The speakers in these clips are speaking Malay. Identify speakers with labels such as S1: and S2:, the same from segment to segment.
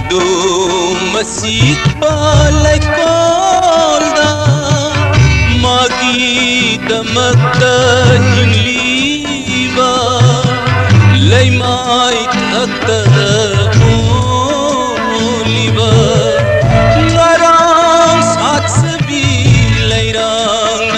S1: madu masih palaikolda magi damakta hinliba laimai thakta oliba ngarang sat sabi lairang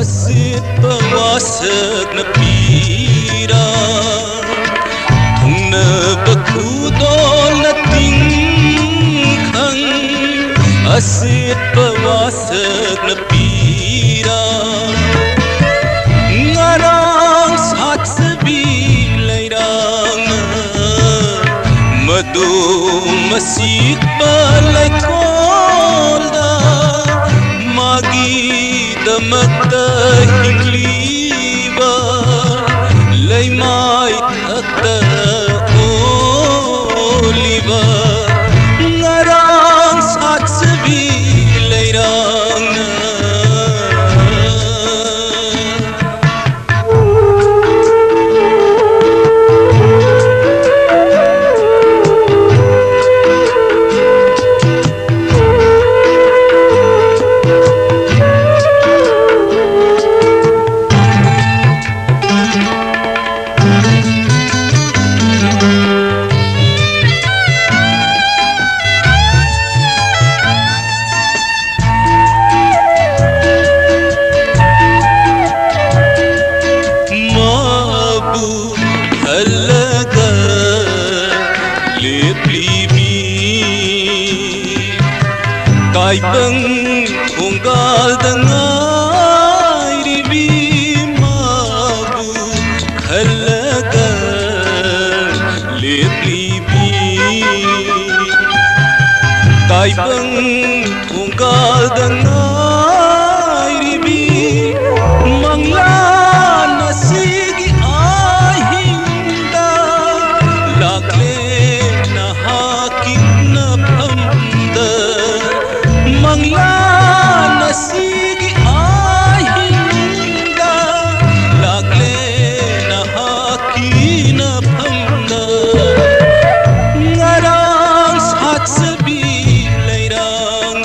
S1: asit pawasak na pira na bakudol na tingkang asit pawasak na pira ngarang sat sabi lairang madu masih palaikolda magi damakta hinliba laimai thakta oliba ngarang sat sabi lairang kai bang unggal dengai ribi mabu khalaga leplibi kai bang unggal dengai ribi mangla nasigi ahinda lakle na hakin na phamda mangla nasigi ahinda lakle na hakina phamda ngarang sat sabi lairang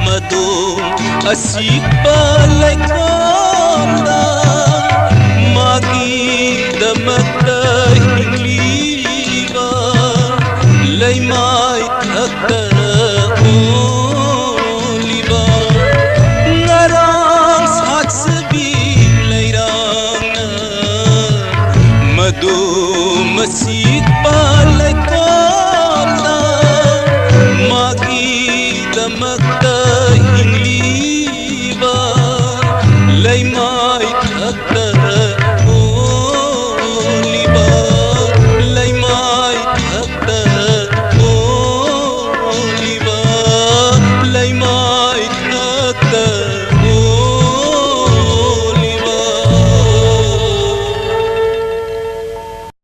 S1: madu asik palaikolda magi damakta hinliba laimai thakta